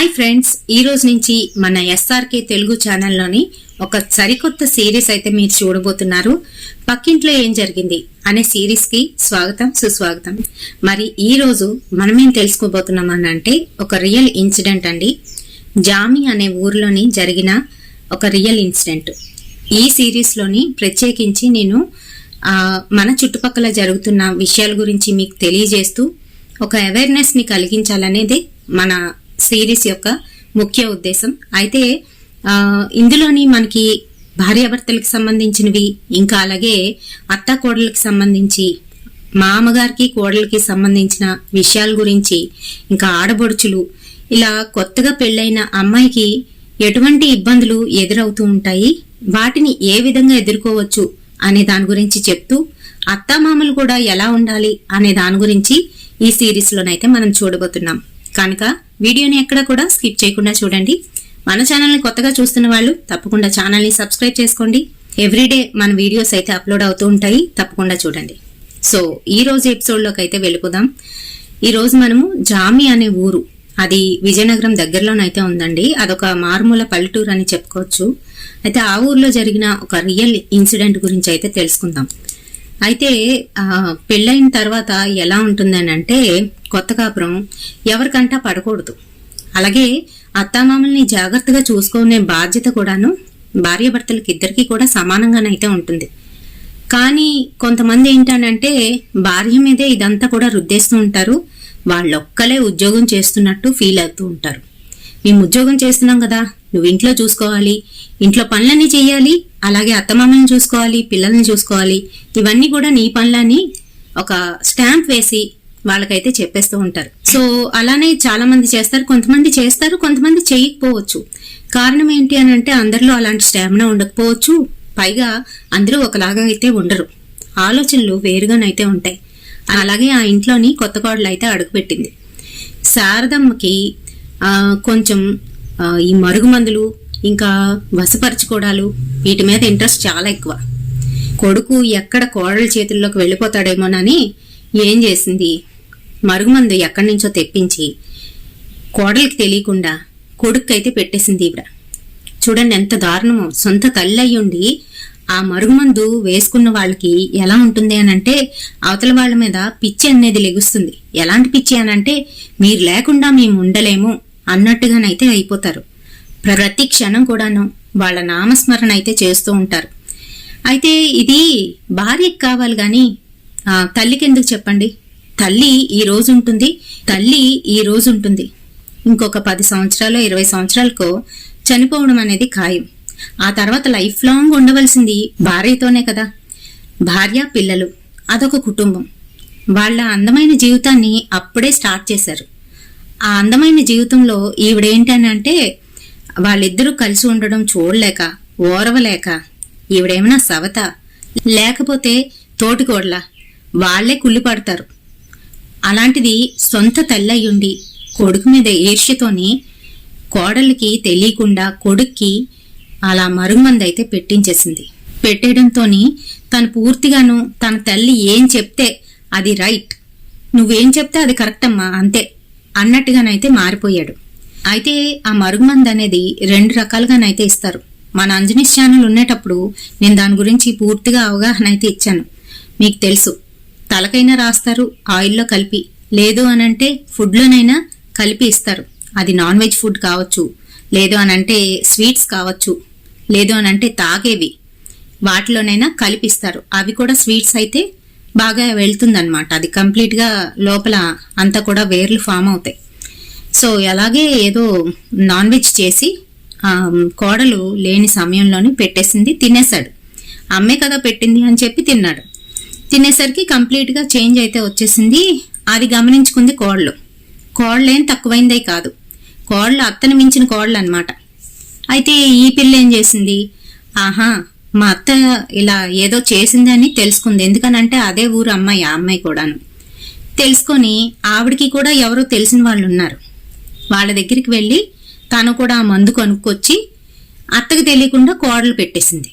Hi friends, ఈ రోజు నుంచి మన ఎస్ఆర్కే తెలుగు ఛానల్లోని ఒక సరికొత్త సిరీస్ అయితే మీరు చూడబోతున్నారు. పక్కింట్లో ఏం జరిగింది అనే సిరీస్ కి స్వాగతం సుస్వాగతం. మరి ఈ రోజు మనమేం తెలుసుకోబోతున్నాం అంటే ఒక రియల్ ఇన్సిడెంట్ అండి. జామి అనే ఊర్లోని జరిగిన ఒక రియల్ ఇన్సిడెంట్. ఈ సిరీస్ లోని ప్రత్యేకించి నేను మన చుట్టుపక్కల జరుగుతున్న విషయాల గురించి మీకు తెలియజేస్తూ ఒక అవేర్నెస్ ని కలిగించాలనేది మన సిరీస్ యొక్క ముఖ్య ఉద్దేశం. అయితే ఇందులోని మనకి భార్యాభర్తలకు సంబంధించినవి, ఇంకా అలాగే అత్త కోడళ్ళకి సంబంధించి, మామగారికి కోడలకి సంబంధించిన విషయాల గురించి, ఇంకా ఆడబొడుచులు, ఇలా కొత్తగా పెళ్ళైన అమ్మాయికి ఎటువంటి ఇబ్బందులు ఎదురవుతూ ఉంటాయి, వాటిని ఏ విధంగా ఎదుర్కోవచ్చు అనే దాని గురించి చెప్తూ, అత్తామామలు కూడా ఎలా ఉండాలి అనే దాని గురించి ఈ సిరీస్ లోనైతే మనం చూడబోతున్నాం. కనుక వీడియోని ఎక్కడ కూడా స్కిప్ చేయకుండా చూడండి. మన ఛానల్ ని కొత్తగా చూస్తున్న వాళ్ళు తప్పకుండా ఛానల్ ని సబ్స్క్రైబ్ చేసుకోండి. ఎవ్రీడే మన వీడియోస్ అయితే అప్లోడ్ అవుతూ ఉంటాయి, తప్పకుండా చూడండి. సో ఈ రోజు ఎపిసోడ్ లోకి అయితే వెళ్ళిపోదాం. ఈ రోజు మనము జామి అనే ఊరు, అది విజయనగరం దగ్గరలోనైతే ఉందండి. అదొక మారుమూల పల్లెటూరు అని చెప్పుకోవచ్చు. అయితే ఆ ఊర్లో జరిగిన ఒక రియల్ ఇన్సిడెంట్ గురించి అయితే తెలుసుకుందాం. అయితే పెళ్ళైన తర్వాత ఎలా ఉంటుందని అంటే, కొత్త కాపురం ఎవరికంటా పడకూడదు. అలాగే అత్తామామల్ని జాగ్రత్తగా చూసుకునే బాధ్యత కూడాను భార్యాభర్తలకి ఇద్దరికి కూడా సమానంగానైతే ఉంటుంది. కానీ కొంతమంది ఏంటనంటే భార్య మీదే ఇదంతా కూడా రుద్దేస్తూ ఉంటారు. వాళ్ళొక్కలే ఉద్యోగం చేస్తున్నట్టు ఫీల్ అవుతూ ఉంటారు. మేము ఉద్యోగం చేస్తున్నాం కదా, నువ్వు ఇంట్లో చూసుకోవాలి, ఇంట్లో పనులన్నీ చెయ్యాలి, అలాగే అత్తమామల్ని చూసుకోవాలి, పిల్లల్ని చూసుకోవాలి, ఇవన్నీ కూడా నీ పనులని ఒక స్టాంప్ వేసి వాళ్ళకైతే చెప్పేస్తూ ఉంటారు. సో అలానే చాలా మంది చేస్తారు, కొంతమంది చేయకపోవచ్చు. కారణం ఏంటి అని అంటే అందరిలో అలాంటి స్టామినా ఉండకపోవచ్చు. పైగా అందరూ ఒకలాగా అయితే ఉండరు, ఆలోచనలు వేరుగానైతే ఉంటాయి. అలాగే ఆ ఇంట్లోని కొత్త కోడలు అయితే అడుగుపెట్టింది. శారదమ్మకి కొంచెం ఈ మరుగుమందులు, ఇంకా వశపరచుకోవడాలు, వీటి మీద ఇంట్రెస్ట్ చాలా ఎక్కువ. కొడుకు ఎక్కడ కోడల చేతుల్లోకి వెళ్ళిపోతాడేమోనని ఏం చేసింది, మరుగుమందు ఎక్కడి నుంచో తెప్పించి కోడలికి తెలియకుండా కొడుక్కైతే పెట్టేసింది. ఈవిడ చూడండి ఎంత దారుణమో. సొంత తల్లి అయ్యుండి ఆ మరుగుమందు వేసుకున్న వాళ్ళకి ఎలా ఉంటుంది అని అంటే, అవతల వాళ్ళ మీద పిచ్చి అనేది లెగుస్తుంది. ఎలాంటి పిచ్చి అని అంటే, మీరు లేకుండా మేము ఉండలేము అన్నట్టుగానైతే అయిపోతారు. ప్రతి క్షణం కూడాను వాళ్ళ నామస్మరణ అయితే చేస్తూ ఉంటారు. అయితే ఇది భార్యకి కావాలి గాని తల్లికి ఎందుకు చెప్పండి? తల్లి ఈ రోజు ఉంటుంది, ఇంకొక 10 సంవత్సరాలు 20 సంవత్సరాలకో చనిపోవడం అనేది ఖాయం. ఆ తర్వాత లైఫ్ లాంగ్ ఉండవలసింది భార్యతోనే కదా. భార్య, పిల్లలు, అదొక కుటుంబం. వాళ్ళ అందమైన జీవితాన్ని అప్పుడే స్టార్ట్ చేశారు. ఆ అందమైన జీవితంలో ఈవిడేంటనంటే వాళ్ళిద్దరూ కలిసి ఉండడం చూడలేక, ఓరవలేక, ఈవిడేమైనా సవత లేకపోతే తోటికోడల, వాళ్లే కుళ్ళిపడతారు. అలాంటిది సొంత తల్లయ్యుండి కొడుకు మీద ఈర్ష్యతోని కోడలికి తెలియకుండా కొడుక్కి అలా మరుగుమంది అయితే పెట్టించేసింది. పెట్టేయడంతోని తను పూర్తిగాను తన తల్లి ఏం చెప్తే అది రైట్, నువ్వేం చెప్తే అది కరెక్ట్ అమ్మా, అంతే అన్నట్టుగానైతే మారిపోయాడు. అయితే ఆ మరుగుమంది అనేది 2 రకాలుగానైతే ఇస్తారు. మన అంజనీస్ ఛానల్ ఉండేటప్పుడు నేను దాని గురించి పూర్తిగా అవగాహన అయితే ఇచ్చాను. మీకు తెలుసు, తలకైనా రాస్తారు ఆయిల్లో కలిపి, లేదు అనంటే ఫుడ్లోనైనా కలిపి ఇస్తారు. అది నాన్ వెజ్ ఫుడ్ కావచ్చు, లేదు అనంటే స్వీట్స్ కావచ్చు, లేదు అనంటే తాగేవి, వాటిలోనైనా కలిపిస్తారు. అవి కూడా స్వీట్స్ అయితే బాగా వెళ్తుందన్నమాట. అది కంప్లీట్ గా లోపల అంతా కూడా వేర్లు ఫామ్ అవుతాయి. సో అలాగే ఏదో నాన్ వెజ్ చేసి కోడలు లేని సమయంలోనే పెట్టేసింది, తినేశాడు. అమ్మే కదా పెట్టింది అని చెప్పి తిన్నాడు. తినేసరికి కంప్లీట్ గా చేంజ్ అయితే వచ్చేసింది. అది గమనించుకుంది కోడలేం తక్కువైందే కాదు, కోడలు అత్తని మించిన కోడలు అనమాట. అయితే ఈ పిల్ల ఏం చేసింది, ఆహా మా అత్త ఇలా ఏదో చేసింది అని తెలుసుకుంది. ఎందుకనంటే అదే ఊరు అమ్మాయి, ఆ అమ్మాయి కూడాను తెలుసుకొని ఆవిడికి కూడా ఎవరో తెలిసిన వాళ్ళు ఉన్నారు. వాళ్ళ దగ్గరికి వెళ్ళి తను కూడా ఆ మందు కొనుక్కొచ్చి అత్తకి తెలియకుండా కోడలు పెట్టేసింది.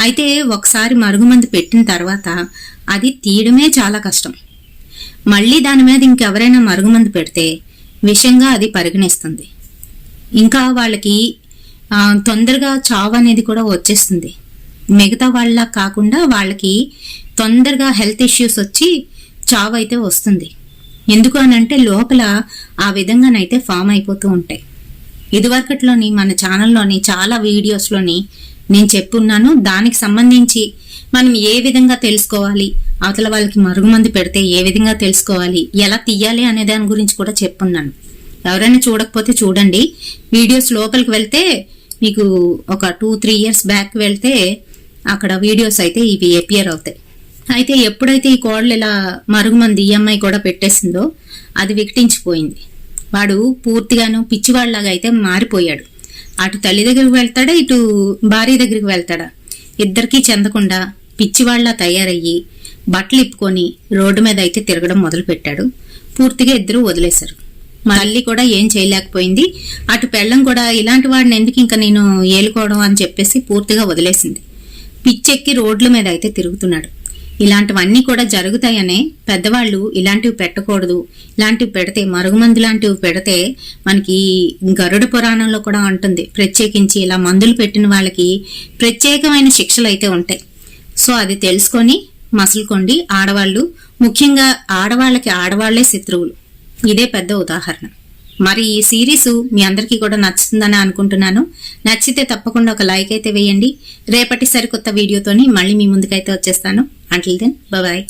అయితే ఒకసారి మరుగుమందు పెట్టిన తర్వాత అది తీయడమే చాలా కష్టం. మళ్ళీ దాని మీద ఇంకెవరైనా మరుగుమందు పెడితే విషంగా అది పరిగణిస్తుంది. ఇంకా వాళ్ళకి తొందరగా చావు అనేది కూడా వచ్చేస్తుంది. మిగతా వాళ్ళ కాకుండా వాళ్ళకి తొందరగా హెల్త్ ఇష్యూస్ వచ్చి చావు అయితే వస్తుంది. ఎందుకు అనంటే లోపల ఆ విధంగానైతే ఫామ్ అయిపోతూ ఉంటాయి. ఇదివరకట్లోని మన ఛానల్లోని చాలా వీడియోస్లోని నేను చెప్పున్నాను. దానికి సంబంధించి మనం ఏ విధంగా తెలుసుకోవాలి, అవతల వాళ్ళకి మరుగుమందు పెడితే ఏ విధంగా తెలుసుకోవాలి, ఎలా తీయాలి అనే దాని గురించి కూడా చెప్పున్నాను. ఎవరైనా చూడకపోతే చూడండి. వీడియోస్ లోపలికి వెళ్తే మీకు ఒక 2-3 years బ్యాక్ వెళ్తే అక్కడ వీడియోస్ అయితే ఇవి అపియర్ అవుతాయి. అయితే ఎప్పుడైతే ఈ కోడలు ఇలా మరుగుమంది EMI కూడా పెట్టేసిందో అది వికటించిపోయింది. వాడు పూర్తిగాను పిచ్చివాళ్లాగా అయితే మారిపోయాడు. అటు తల్లి దగ్గరికి వెళ్తాడా, ఇటు భార్య దగ్గరికి వెళ్తాడా, ఇద్దరికీ చెందకుండా పిచ్చివాళ్లా తయారయ్యి బట్టలు ఇప్పుకొని రోడ్డు మీద అయితే తిరగడం మొదలు పెట్టాడు. పూర్తిగా ఇద్దరు వదిలేశారు. మళ్ళీ కూడా ఏం చేయలేకపోయింది. అటు పెళ్ళం కూడా ఇలాంటి వాడిని ఎందుకు ఇంకా నేను ఏలుకోవడం అని చెప్పేసి పూర్తిగా వదిలేసింది. పిచ్చెక్కి రోడ్ల మీద అయితే తిరుగుతున్నాడు. ఇలాంటివన్నీ కూడా జరుగుతాయనే పెద్దవాళ్ళు ఇలాంటివి పెట్టకూడదు, ఇలాంటివి పెడితే మరుగుమందు లాంటివి పెడితే మనకి గరుడ పురాణంలో కూడా ఉంటుంది, ప్రత్యేకించి ఇలా మందులు పెట్టిన వాళ్ళకి ప్రత్యేకమైన శిక్షలు అయితే ఉంటాయి. సో అది తెలుసుకొని మసులుకోండి ఆడవాళ్ళు. ముఖ్యంగా ఆడవాళ్ళకి ఆడవాళ్లే శత్రువులు. ఇదే పెద్ద ఉదాహరణ. మరి ఈ సిరీస్ మీ అందరికీ కూడా నచ్చుతుందని అనుకుంటున్నాను. నచ్చితే తప్పకుండా ఒక లైక్ అయితే వేయండి. రేపటి సరికొత్త వీడియోతోని మళ్ళీ మీ ముందుకైతే వచ్చేస్తాను. Until then bye.